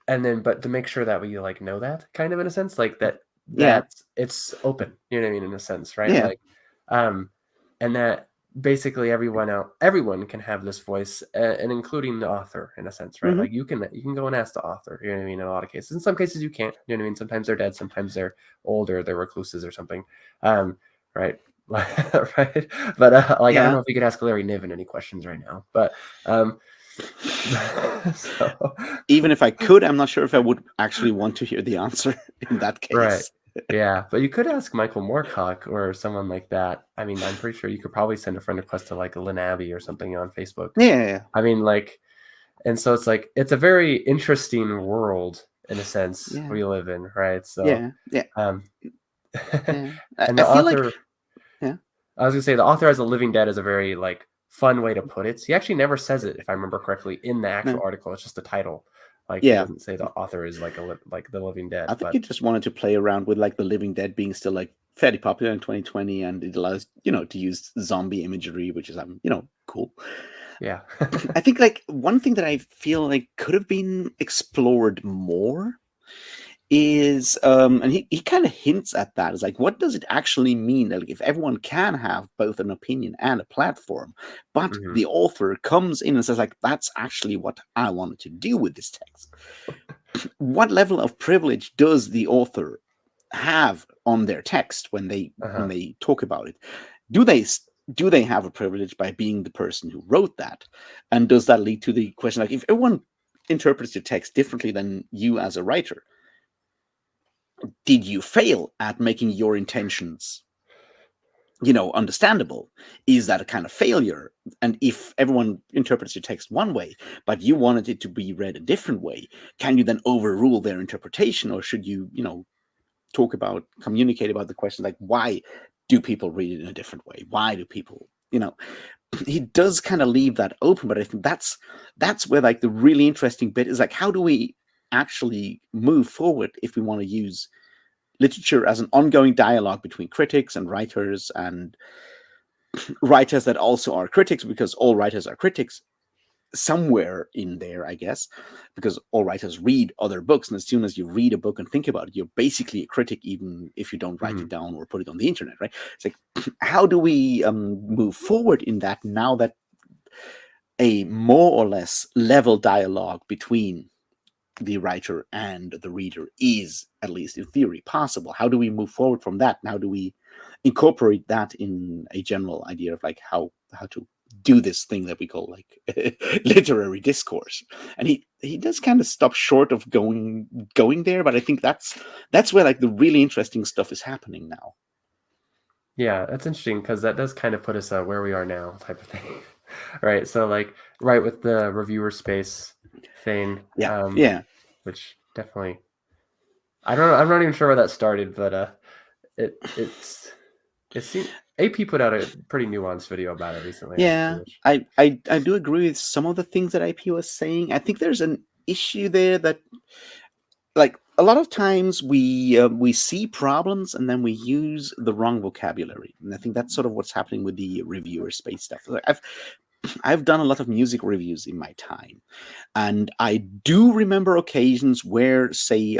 [SPEAKER 1] and then but to make sure that we like know that kind of in a sense, like
[SPEAKER 2] Yeah,
[SPEAKER 1] that it's open, you know what I mean, in a sense, right?
[SPEAKER 2] yeah.
[SPEAKER 1] Like, um, and that basically everyone can have this voice, and including the author in a sense, right?
[SPEAKER 2] Hmm.
[SPEAKER 1] Like you can go and ask the author, you know what I mean, in a lot of cases. In some cases you can't, you know what I mean. Sometimes they're dead, sometimes they're older, they're recluses or something, right? Right, but like I don't
[SPEAKER 2] Yeah.
[SPEAKER 1] know if you could ask Larry Niven any questions right now, but so
[SPEAKER 2] Even if I could, I'm not sure if I would actually want to hear the answer in that
[SPEAKER 1] right.
[SPEAKER 2] case.
[SPEAKER 1] Yeah, but you could ask Michael Moorcock or someone like that. I mean, I'm pretty sure you could probably send a friend request to like Lynn Abbey or something on Facebook.
[SPEAKER 2] Yeah,
[SPEAKER 1] I mean, like, and so it's like it's a very interesting world in a sense
[SPEAKER 2] yeah,
[SPEAKER 1] we live in, right? So,
[SPEAKER 2] yeah, yeah,
[SPEAKER 1] um,
[SPEAKER 2] yeah. I,
[SPEAKER 1] and
[SPEAKER 2] I
[SPEAKER 1] the
[SPEAKER 2] feel like,
[SPEAKER 1] author,
[SPEAKER 2] yeah,
[SPEAKER 1] I was gonna say, the author as a living dead is a very like fun way to put it. He actually never says it, if I remember correctly, in the actual
[SPEAKER 2] no,
[SPEAKER 1] article. It's just a title. Like he
[SPEAKER 2] yeah.
[SPEAKER 1] doesn't say the author is like like the living
[SPEAKER 2] I
[SPEAKER 1] dead,
[SPEAKER 2] think
[SPEAKER 1] but
[SPEAKER 2] you just wanted to play around with, like, the Living Dead being still, like, fairly popular in 2020, and it allows, to use zombie imagery, which is, cool.
[SPEAKER 1] yeah.
[SPEAKER 2] I think, like, one thing that I feel like could have been explored more is, and he kind of hints at that, is like, what does it actually mean that, like, if everyone can have both an opinion and a platform, but
[SPEAKER 1] Hmm.
[SPEAKER 2] the author comes in and says, like, that's actually what I wanted to do with this text. What level of privilege does the author have on their text when they
[SPEAKER 1] Uh-huh.
[SPEAKER 2] talk about it? Do they have a privilege by being the person who wrote that? And does that lead to the question, like, if everyone interprets your text differently than you as a writer, did you fail at making your intentions, understandable? Is that a kind of failure? And if everyone interprets your text one way, but you wanted it to be read a different way, can you then overrule their interpretation? Or should you, communicate about the question, like, why do people read it in a different way? Why do people, he does kind of leave that open, but I think that's where, like, the really interesting bit is, like, how do we actually move forward if we want to use literature as an ongoing dialogue between critics and writers that also are critics, because all writers are critics somewhere in there, I guess, because all writers read other books, and as soon as you read a book and think about it, you're basically a critic, even if you don't write it
[SPEAKER 1] Mhm.
[SPEAKER 2] down or put it on the internet, right? It's like, how do we move forward in that, now that a more or less level dialogue between the writer and the reader is, at least in theory, possible? How do we move forward from that? And how do we incorporate that in a general idea of, like, how to do this thing that we call, like, literary discourse? And he does kind of stop short of going there, but I think that's where, like, the really interesting stuff is happening now.
[SPEAKER 1] Yeah, that's interesting because that does kind of put us where we are now, type of thing, right? So, like, right with the reviewer space thing,
[SPEAKER 2] Yeah, yeah,
[SPEAKER 1] which definitely, I don't know, I'm not even sure where that started, but it seemed AP put out a pretty nuanced video about it recently, actually,
[SPEAKER 2] yeah.
[SPEAKER 1] which
[SPEAKER 2] I do agree with some of the things that IP was saying. I think there's an issue there that, like, a lot of times we see problems and then we use the wrong vocabulary, and I think that's sort of what's happening with the reviewer space stuff. Like, I've done a lot of music reviews in my time, and I do remember occasions where, say,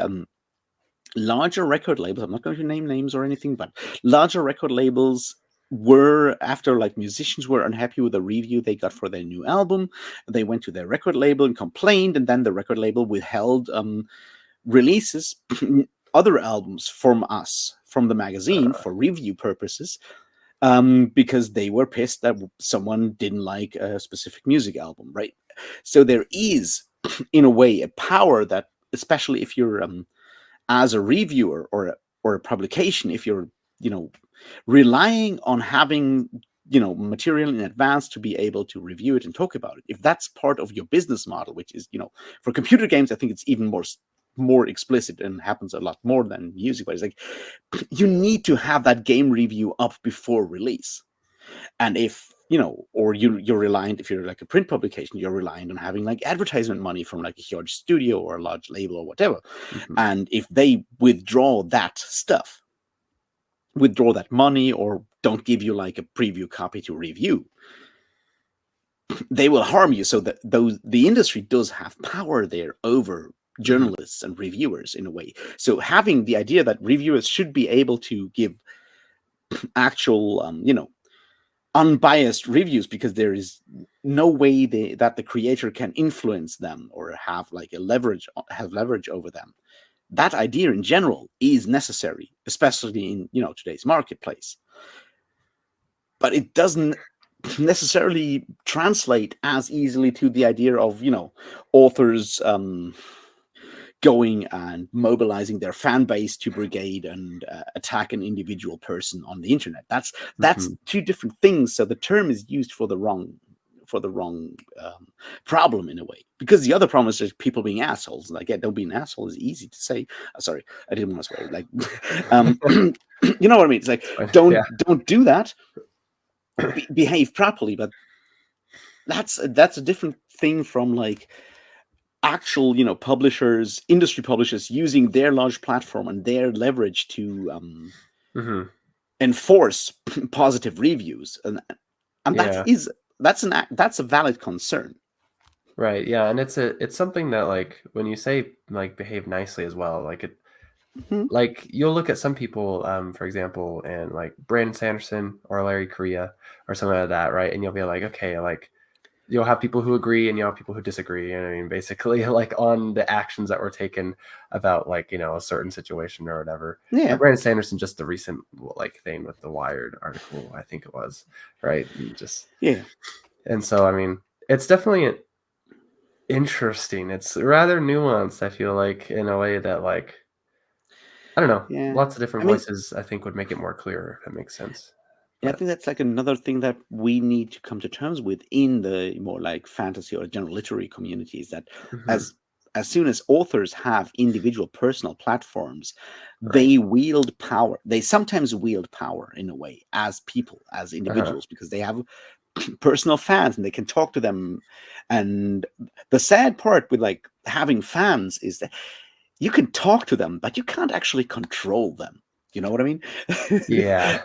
[SPEAKER 2] larger record labels, I'm not going to name names or anything, but larger record labels were, after like musicians were unhappy with the review they got for their new album, they went to their record label and complained, and then the record label withheld releases other albums from us, from the magazine,
[SPEAKER 1] Uh,
[SPEAKER 2] for review purposes, because they were pissed that someone didn't like a specific music album, right? So there is, in a way, a power that, especially if you're as a reviewer or a publication, if you're, you know, relying on having, you know, material in advance to be able to review it and talk about it, if that's part of your business model, which is, you know, for computer games I think it's even more explicit and happens a lot more than music, but it's like you need to have that game review up before release. And if, you know, or you're reliant, if you're like a print publication, you're reliant on having like advertisement money from like a huge studio or a large label or whatever.
[SPEAKER 1] mhm,
[SPEAKER 2] And if they withdraw that stuff, withdraw that money, or don't give you like a preview copy to review, they will harm you. So that those the industry does have power there over
[SPEAKER 1] mhm,
[SPEAKER 2] journalists and reviewers in a way. So having the idea that reviewers should be able to give actual, you know, unbiased reviews, because there is no way that the creator can influence them or have like have leverage over them. That idea in general is necessary, especially in, you know, today's marketplace. But it doesn't necessarily translate as easily to the idea of, you know, authors going and mobilizing their fan base to brigade and attack an individual person on the internet. That's
[SPEAKER 1] mhm.
[SPEAKER 2] two different things. So the term is used for the wrong problem in a way, because the other problem is just people being assholes. Like, yeah, don't be an asshole is easy to say. Sorry, I didn't want to swear. Like, you know what I mean? It's like,
[SPEAKER 1] But yeah.
[SPEAKER 2] don't do that. Behave properly. But that's a different thing from like actual, you know, publishers, industry publishers using their large platform and their leverage to
[SPEAKER 1] Mhm.
[SPEAKER 2] enforce positive reviews, and
[SPEAKER 1] Yeah.
[SPEAKER 2] that's a valid concern.
[SPEAKER 1] Right. Yeah, and it's something that like when you say like behave nicely as well, like it
[SPEAKER 2] Mhm.
[SPEAKER 1] like you'll look at some people, for example, and like Brandon Sanderson or Larry Correia or something like that, right? And you'll be like, okay, like you'll have people who agree and you'll have people who disagree. You know what I mean? Basically, like on the actions that were taken about like, you know, a certain situation or whatever.
[SPEAKER 2] Yeah,
[SPEAKER 1] Brandon Sanderson, just the recent like thing with the Wired article, I think it was, right? And just
[SPEAKER 2] yeah,
[SPEAKER 1] and so I mean, it's definitely interesting. It's rather nuanced, I feel like, in a way that like I don't know,
[SPEAKER 2] yeah.
[SPEAKER 1] lots of different
[SPEAKER 2] I mean,
[SPEAKER 1] voices I think would make it more clear if that makes sense.
[SPEAKER 2] yeah, I
[SPEAKER 1] But
[SPEAKER 2] think that's like another thing that we need to come to terms with in the more like fantasy or general literary communities, that
[SPEAKER 1] mhm,
[SPEAKER 2] as as soon as authors have individual personal platforms,
[SPEAKER 1] right.
[SPEAKER 2] they wield power. They sometimes wield power in a way as people, as
[SPEAKER 1] Uh-huh.
[SPEAKER 2] individuals, because they have personal fans and they can talk to them. And the sad part with like having fans is that you can talk to them, but you can't actually control them. You know what I mean?
[SPEAKER 1] Yeah,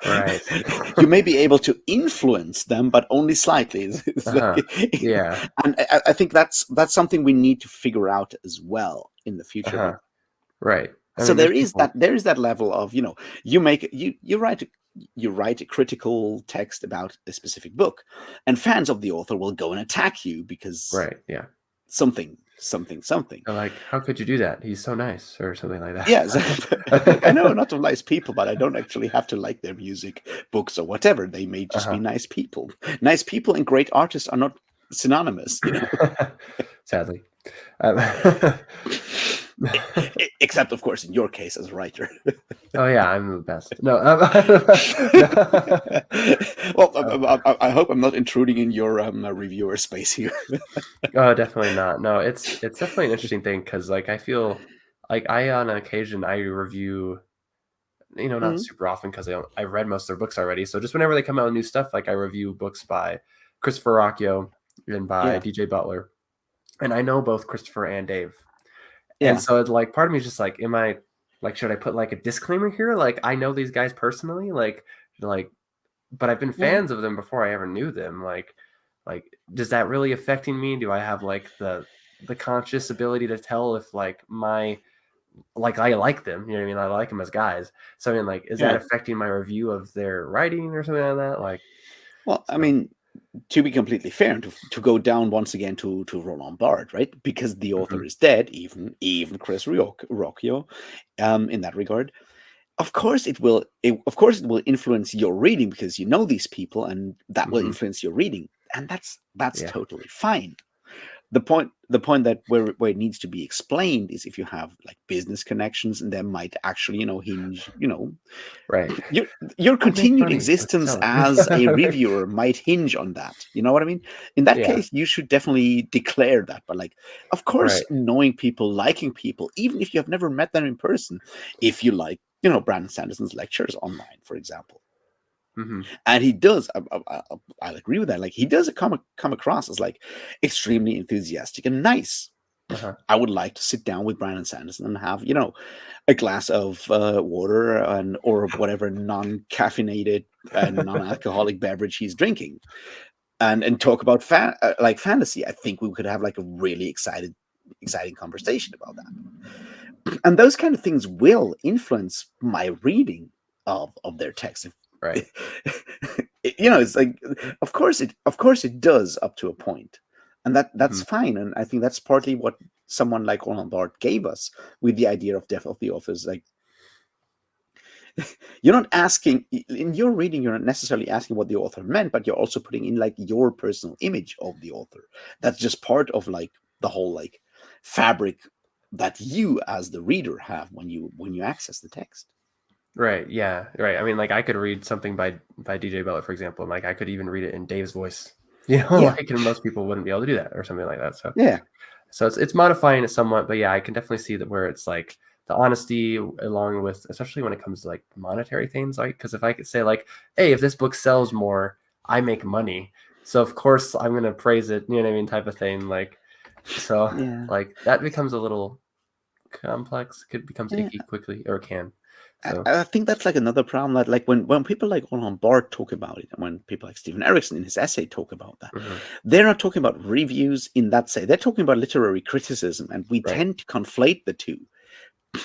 [SPEAKER 1] right.
[SPEAKER 2] You may be able to influence them, but only slightly. It's
[SPEAKER 1] Uh-huh.
[SPEAKER 2] like,
[SPEAKER 1] Yeah.
[SPEAKER 2] and I think that's something we need to figure out as well in the future. Like,
[SPEAKER 1] Uh-huh. Right. I
[SPEAKER 2] so
[SPEAKER 1] mean, there's people
[SPEAKER 2] there is that level of, you know, you write a critical text about a specific book, and fans of the author will go and attack you because
[SPEAKER 1] right, yeah.
[SPEAKER 2] something.
[SPEAKER 1] They're like, "How could you do that? He's so nice," or something like
[SPEAKER 2] Yes, I know
[SPEAKER 1] that.
[SPEAKER 2] not of nice people, but I don't actually have to like their music, books, or whatever. They may just be
[SPEAKER 1] Uh-huh.
[SPEAKER 2] nice people. Nice people and great artists are not synonymous, you know.
[SPEAKER 1] Sadly. Um
[SPEAKER 2] Except, of course, in your case as a writer.
[SPEAKER 1] Oh, yeah, I'm the best. No,
[SPEAKER 2] Well,
[SPEAKER 1] no.
[SPEAKER 2] I hope I'm not intruding in your reviewer space here.
[SPEAKER 1] Oh, definitely not. No, it's definitely an interesting thing because, like, I feel like I on occasion, I review, you know, not
[SPEAKER 2] Mhm.
[SPEAKER 1] super often because I've read most of their books already, so just whenever they come out with new stuff, like, I review books by Christopher Rocchio and by
[SPEAKER 2] Yeah.
[SPEAKER 1] DJ Butler, and I know both Christopher and Dave, And
[SPEAKER 2] Yeah.
[SPEAKER 1] so it's like part of me is just like, am I like, should I put like a disclaimer here? Like, I know these guys personally, like, but I've been
[SPEAKER 2] Well,
[SPEAKER 1] fans of them before I ever knew them. Like, does that really affecting me? Do I have like the conscious ability to tell if like my like I like them? You know what I mean? I like them as guys. So I mean, like, is that
[SPEAKER 2] yeah.
[SPEAKER 1] affecting my review of their writing or something like that? Like,
[SPEAKER 2] Well, I
[SPEAKER 1] so
[SPEAKER 2] mean, to be completely fair, and to go down once again to Roland Barthes, right? Because the author
[SPEAKER 1] mhm.
[SPEAKER 2] is dead, even Chris Rocchio, in that regard. Of course, of course, it will influence your reading because you know these people, and that will
[SPEAKER 1] Mhm.
[SPEAKER 2] influence your reading, and that's
[SPEAKER 1] Yeah.
[SPEAKER 2] totally fine. The point that where it needs to be explained is if you have like business connections, and that might actually hinge
[SPEAKER 1] Right.
[SPEAKER 2] your your
[SPEAKER 1] I'd make
[SPEAKER 2] continued
[SPEAKER 1] money with
[SPEAKER 2] existence
[SPEAKER 1] selling.
[SPEAKER 2] as a reviewer might hinge on that. You know what I mean? In that
[SPEAKER 1] Yeah.
[SPEAKER 2] case, you should definitely declare that. But like, of course,
[SPEAKER 1] Right.
[SPEAKER 2] knowing people, liking people, even if you have never met them in person, if you like, Brandon Sanderson's lectures online, for example,
[SPEAKER 1] Mhm.
[SPEAKER 2] and he does, I'll agree with that. Like, he does come across as like extremely enthusiastic and nice.
[SPEAKER 1] Uh-huh.
[SPEAKER 2] I would like to sit down with Brandon Sanderson and have, a glass of water or whatever non-caffeinated and non-alcoholic beverage he's drinking, and talk about like fantasy. I think we could have like a really exciting conversation about that. And those kind of things will influence my reading of their text.
[SPEAKER 1] Right.
[SPEAKER 2] It's like, of course it does up to a point, and that's
[SPEAKER 1] Mhm.
[SPEAKER 2] fine. And I think that's partly what someone like Roland Barthes gave us with the idea of death of the authors. Like, you're not asking in your reading, you're not necessarily asking what the author meant, but you're also putting in like your personal image of the author. That's just part of like the whole like fabric that you as the reader have when you access the text.
[SPEAKER 1] Right. Yeah. Right. I mean, like I could read something by DJ Ballard, for example, and like I could even read it in Dave's voice.
[SPEAKER 2] Yeah,
[SPEAKER 1] Like and most people wouldn't be able to do that or something like that.
[SPEAKER 2] yeah,
[SPEAKER 1] So it's modifying it somewhat, but yeah, I can definitely see that where it's like the honesty along with, especially when it comes to like monetary things, like because if I could say like, hey, if this book sells more, I make money. So of course I'm gonna praise it, you know what I mean, type of thing. Like so
[SPEAKER 2] yeah.
[SPEAKER 1] like that becomes a little complex, could becomes
[SPEAKER 2] Yeah,
[SPEAKER 1] icky quickly or can.
[SPEAKER 2] I,
[SPEAKER 1] So
[SPEAKER 2] I think that's like another problem that like when people like on board talk about it, and when people like Stephen Erikson in his essay talk about that,
[SPEAKER 1] mhm,
[SPEAKER 2] they're not talking about reviews in that say. They're talking about literary criticism, and we
[SPEAKER 1] right.
[SPEAKER 2] tend to conflate the two.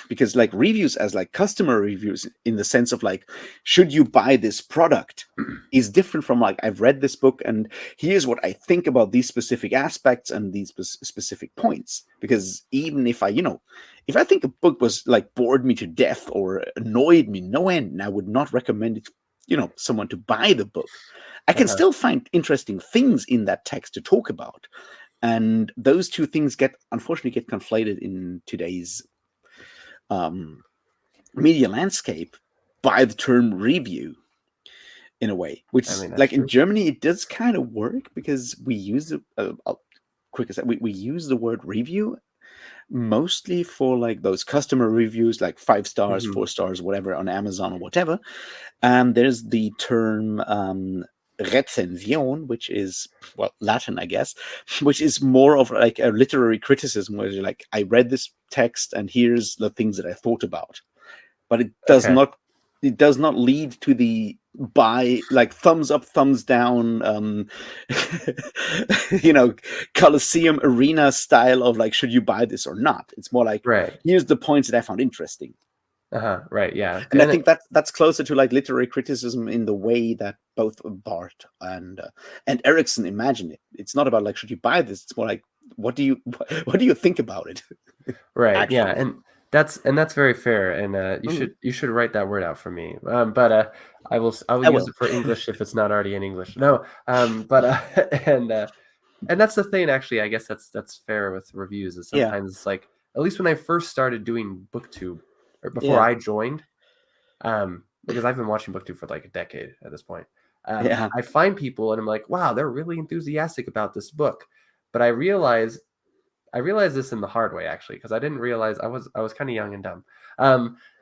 [SPEAKER 2] Because like reviews as like customer reviews in the sense of like, should you buy this product, is different from like, I've read this book and here's what I think about these specific aspects and these specific points. Because even if if I think a book was like bored me to death or annoyed me no end, and I would not recommend it, someone to buy the book, I can
[SPEAKER 1] Uh-huh.
[SPEAKER 2] still find interesting things in that text to talk about. And those two things unfortunately get conflated in today's um, media landscape by the term review in a way, which
[SPEAKER 1] I
[SPEAKER 2] is
[SPEAKER 1] mean that's
[SPEAKER 2] like in
[SPEAKER 1] true.
[SPEAKER 2] Germany, it does kind of work because we use quick as that, we use the word review mostly for like those customer reviews, like 5 stars,
[SPEAKER 1] Mhm.
[SPEAKER 2] 4 stars, whatever on Amazon or whatever. And there's the term recension, which is, well, Latin, I guess, which is more of like a literary criticism where you're like, I read this text and here's the things that I thought about. But
[SPEAKER 1] Okay.
[SPEAKER 2] it does not lead to the by like thumbs up, thumbs down, you know Colosseum arena style of like, should you buy this or not. It's more like,
[SPEAKER 1] Right.
[SPEAKER 2] here's the points that I found interesting.
[SPEAKER 1] Uh-huh. Right. Yeah.
[SPEAKER 2] And I
[SPEAKER 1] And
[SPEAKER 2] think that's closer to like literary criticism in the way that both Bart and Erikson imagine it. It's not about like, should you buy this. It's more like, what do you what do you think about it
[SPEAKER 1] right. Yeah.
[SPEAKER 2] actually?
[SPEAKER 1] And that's very fair. And you
[SPEAKER 2] Mhm.
[SPEAKER 1] should write that word out for me. But I will
[SPEAKER 2] I
[SPEAKER 1] use
[SPEAKER 2] will.
[SPEAKER 1] it for English if it's not already in English. No. But and uh, and that's the thing. Actually, I guess that's fair with reviews. Is
[SPEAKER 2] Yeah,
[SPEAKER 1] sometimes it's like at least when I first started doing BookTube or before
[SPEAKER 2] yeah,
[SPEAKER 1] I joined, because I've been watching BookTube for like a decade at this point.
[SPEAKER 2] yeah,
[SPEAKER 1] I find people and I'm like, wow, they're really enthusiastic about this book. But I realized this in the hard way actually because I didn't realize I was kind of young and dumb,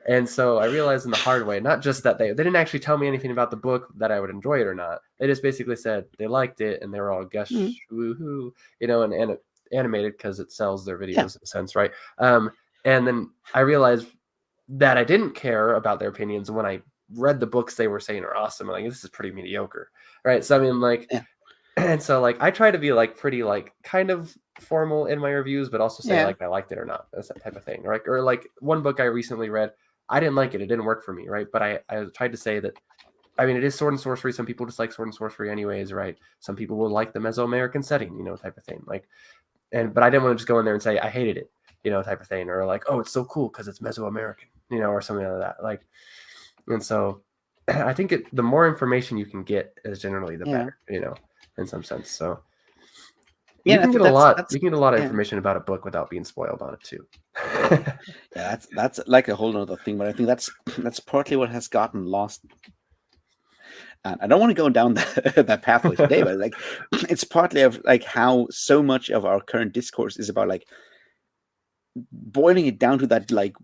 [SPEAKER 1] and so I realized in the hard way not just that they didn't actually tell me anything about the book that I would enjoy it or not. They just basically said they liked it and they were all
[SPEAKER 2] mm,
[SPEAKER 1] gush woohoo, and animated because it sells their
[SPEAKER 2] Yeah.
[SPEAKER 1] videos in a sense, right? And then I realized that I didn't care about their opinions when I read the books they were saying are awesome. I'm like, this is pretty mediocre, right? So I mean, like,
[SPEAKER 2] Yeah.
[SPEAKER 1] and so like I try to be like pretty like kind of formal in my reviews, but also say
[SPEAKER 2] Yeah.
[SPEAKER 1] like I liked it or not. That's that type of thing, right? Or like one book I recently read, I didn't like it. It didn't work for me, right? But I tried to say that I mean, it is sword and sorcery. Some people just like sword and sorcery anyways, right? Some people will like the Mesoamerican setting, type of thing. Like, but I didn't want to just go in there and say I hated it, type of thing, or like, oh, it's so cool because it's Mesoamerican, or something like that. Like, and so I think the more information you can get is generally the
[SPEAKER 2] Yeah.
[SPEAKER 1] better, in some sense. So
[SPEAKER 2] Yeah.
[SPEAKER 1] you
[SPEAKER 2] And I
[SPEAKER 1] can get
[SPEAKER 2] think
[SPEAKER 1] a lot.
[SPEAKER 2] that's
[SPEAKER 1] You can get a lot of
[SPEAKER 2] yeah.
[SPEAKER 1] information about a book without being spoiled on it too.
[SPEAKER 2] Yeah, that's like a whole other thing, but I think that's partly what has gotten lost. And I don't want to go down that pathway today, but like it's partly of like how so much of our current discourse is about like boiling it down to that like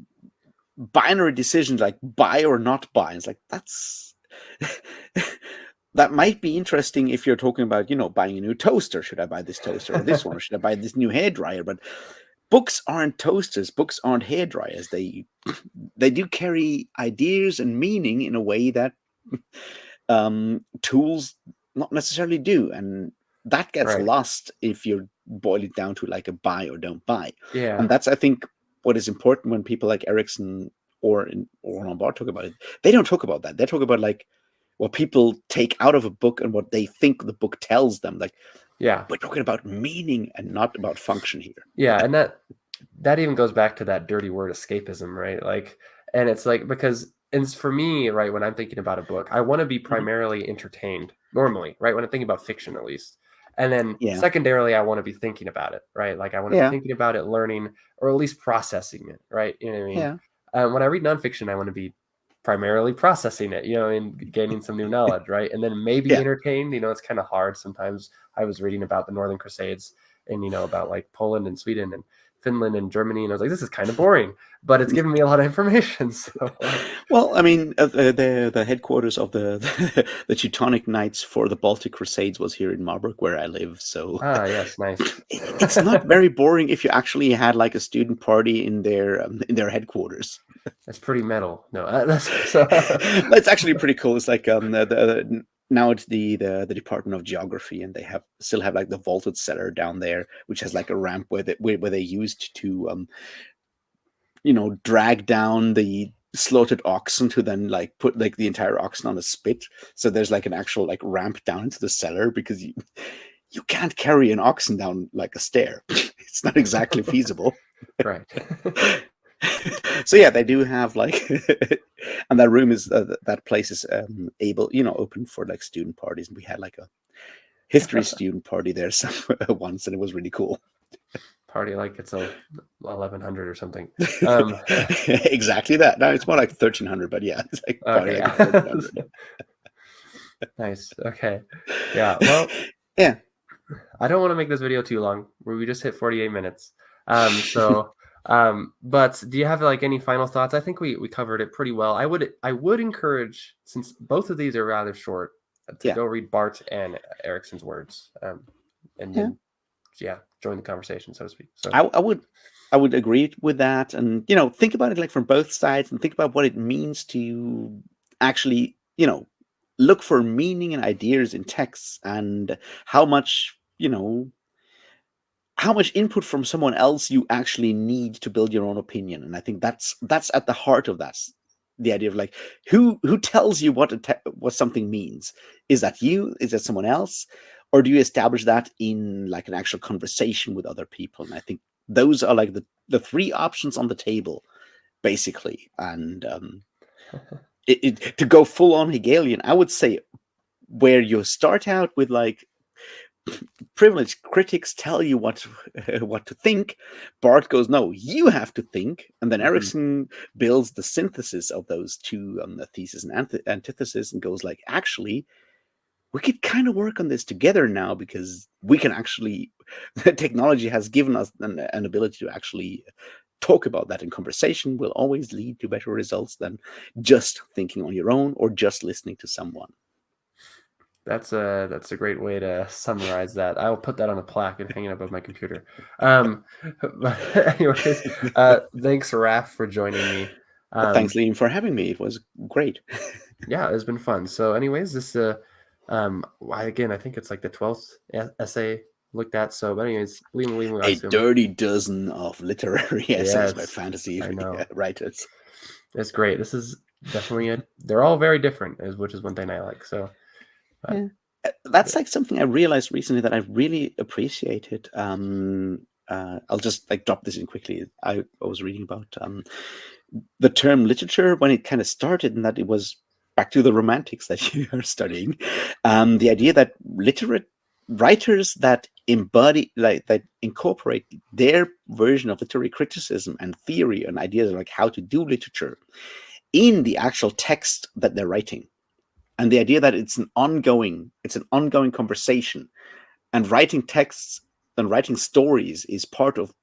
[SPEAKER 2] binary decisions, like buy or not buy. It's like that's that might be interesting if you're talking about, buying a new toaster. Should I buy this toaster or this one, or should I buy this new hairdryer? But books aren't toasters. Books aren't hairdryers. They do carry ideas and meaning in a way that tools not necessarily do, and that gets
[SPEAKER 1] Right.
[SPEAKER 2] lost if you boil it down to like a buy or don't buy.
[SPEAKER 1] Yeah.
[SPEAKER 2] And that's, I think, what is important when people like Erikson or Lombard talk about it. They don't talk about that. They talk about like what people take out of a book and what they think the book tells them. Like,
[SPEAKER 1] Yeah.
[SPEAKER 2] we're talking about meaning and not about function here.
[SPEAKER 1] Yeah. And that even goes back to that dirty word escapism, right? Like, and it's like, because and for me, right, when I'm thinking about a book, I want to be
[SPEAKER 2] Mhm.
[SPEAKER 1] primarily entertained normally, right? When I'm thinking about fiction, at least. And then
[SPEAKER 2] Yeah.
[SPEAKER 1] secondarily, I want to be thinking about it, right? Like I want to be
[SPEAKER 2] Yeah.
[SPEAKER 1] thinking about it, learning, or at least processing it, right? You know what I mean?
[SPEAKER 2] Yeah.
[SPEAKER 1] When I read nonfiction, I want to be primarily processing it, and gaining some new knowledge, right? And then maybe
[SPEAKER 2] Yeah.
[SPEAKER 1] entertained. It's kind of hard sometimes. I was reading about the Northern Crusades and about like Poland and Sweden and Finland and Germany, and I was like, this is kind of boring, but it's giving me a lot of information. So like,
[SPEAKER 2] Well, I mean, the headquarters of the Teutonic Knights for the Baltic Crusades was here in Marburg, where I live. So
[SPEAKER 1] yes, nice.
[SPEAKER 2] it's not very boring if you actually had like a student party in their headquarters.
[SPEAKER 1] That's pretty metal. No, that's so.
[SPEAKER 2] It's actually pretty cool. It's like now it's the Department of Geography, and they still have like the vaulted cellar down there, which has like a ramp where they used to drag down the slaughtered oxen to then like put like the entire oxen on a spit. So there's like an actual like ramp down into the cellar, because you can't carry an oxen down like a stair. It's not exactly feasible.
[SPEAKER 1] Right.
[SPEAKER 2] So yeah, they do have like, and that room is that place is able, open for like student parties. We had like a history student party there once, and it was really cool.
[SPEAKER 1] Party like it's a 1100 or something.
[SPEAKER 2] Exactly that. No, it's more like 1300, but yeah, it's like party
[SPEAKER 1] Okay.
[SPEAKER 2] like
[SPEAKER 1] Yeah.
[SPEAKER 2] 1300.
[SPEAKER 1] Nice. Okay. Yeah. Well,
[SPEAKER 2] Yeah.
[SPEAKER 1] I don't want to make this video too long. We just hit 48 minutes. But do you have like any final thoughts? I think we covered it pretty well. I would encourage, since both of these are rather short, to
[SPEAKER 2] Yeah.
[SPEAKER 1] go read Barthes and Erikson's words, and
[SPEAKER 2] Yeah.
[SPEAKER 1] then join the conversation, so to speak. So
[SPEAKER 2] I would agree with that, and think about it like from both sides, and think about what it means to actually look for meaning and ideas in texts, and how much input from someone else you actually need to build your own opinion. And I think that's at the heart of that, the idea of like, who tells you what something means. Is that you? Is that someone else? Or do you establish that in like an actual conversation with other people? And I think those are like the three options on the table, basically. And to go full on Hegelian, I would say, where you start out with like privileged critics tell you what to think, Barth goes, no, you have to think, and then
[SPEAKER 1] mhm.
[SPEAKER 2] Erikson builds the synthesis of those two, the thesis and antithesis, and goes like, actually, we could kind of work on this together now, because we can actually the technology has given us an ability to actually talk about that, in conversation will always lead to better results than just thinking on your own or just listening to someone.
[SPEAKER 1] That's a great way to summarize that. I will put that on a plaque and hang it above my computer. But anyways, thanks, Raph, for joining me.
[SPEAKER 2] Well, thanks,
[SPEAKER 1] Um,
[SPEAKER 2] Liam, for having me. It was great.
[SPEAKER 1] yeah, it's been fun. So, anyways, this again, I think it's like the 12th essay looked at. So, but anyways, Liam, I
[SPEAKER 2] A
[SPEAKER 1] assume.
[SPEAKER 2] dirty dozen of literary essays by
[SPEAKER 1] Yes,
[SPEAKER 2] fantasy
[SPEAKER 1] I know.
[SPEAKER 2] writers.
[SPEAKER 1] It's great. This is definitely it. They're all very different, which is one thing I like. So, but
[SPEAKER 2] Yeah. That's like something I realized recently that I really appreciated. I'll just like drop this in quickly. I was reading about the term literature when it kind of started, and that it was back to the romantics that you are studying. The idea that literate writers that embody, like that incorporate their version of literary criticism and theory and ideas like how to do literature in the actual text that they're writing, and the idea that it's an ongoing conversation, and writing texts and writing stories is part of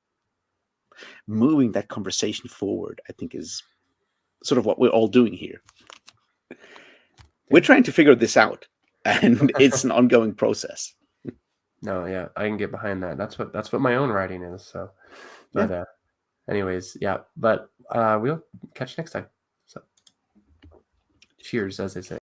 [SPEAKER 2] moving that conversation forward, I think is sort of what we're all doing here. We're
[SPEAKER 1] yeah.
[SPEAKER 2] trying to figure this out, and it's an ongoing process.
[SPEAKER 1] No, yeah, I can get behind that. That's what my own writing is. So,
[SPEAKER 2] Yeah.
[SPEAKER 1] but anyways, yeah. But we'll catch you next time. So, cheers, as they say.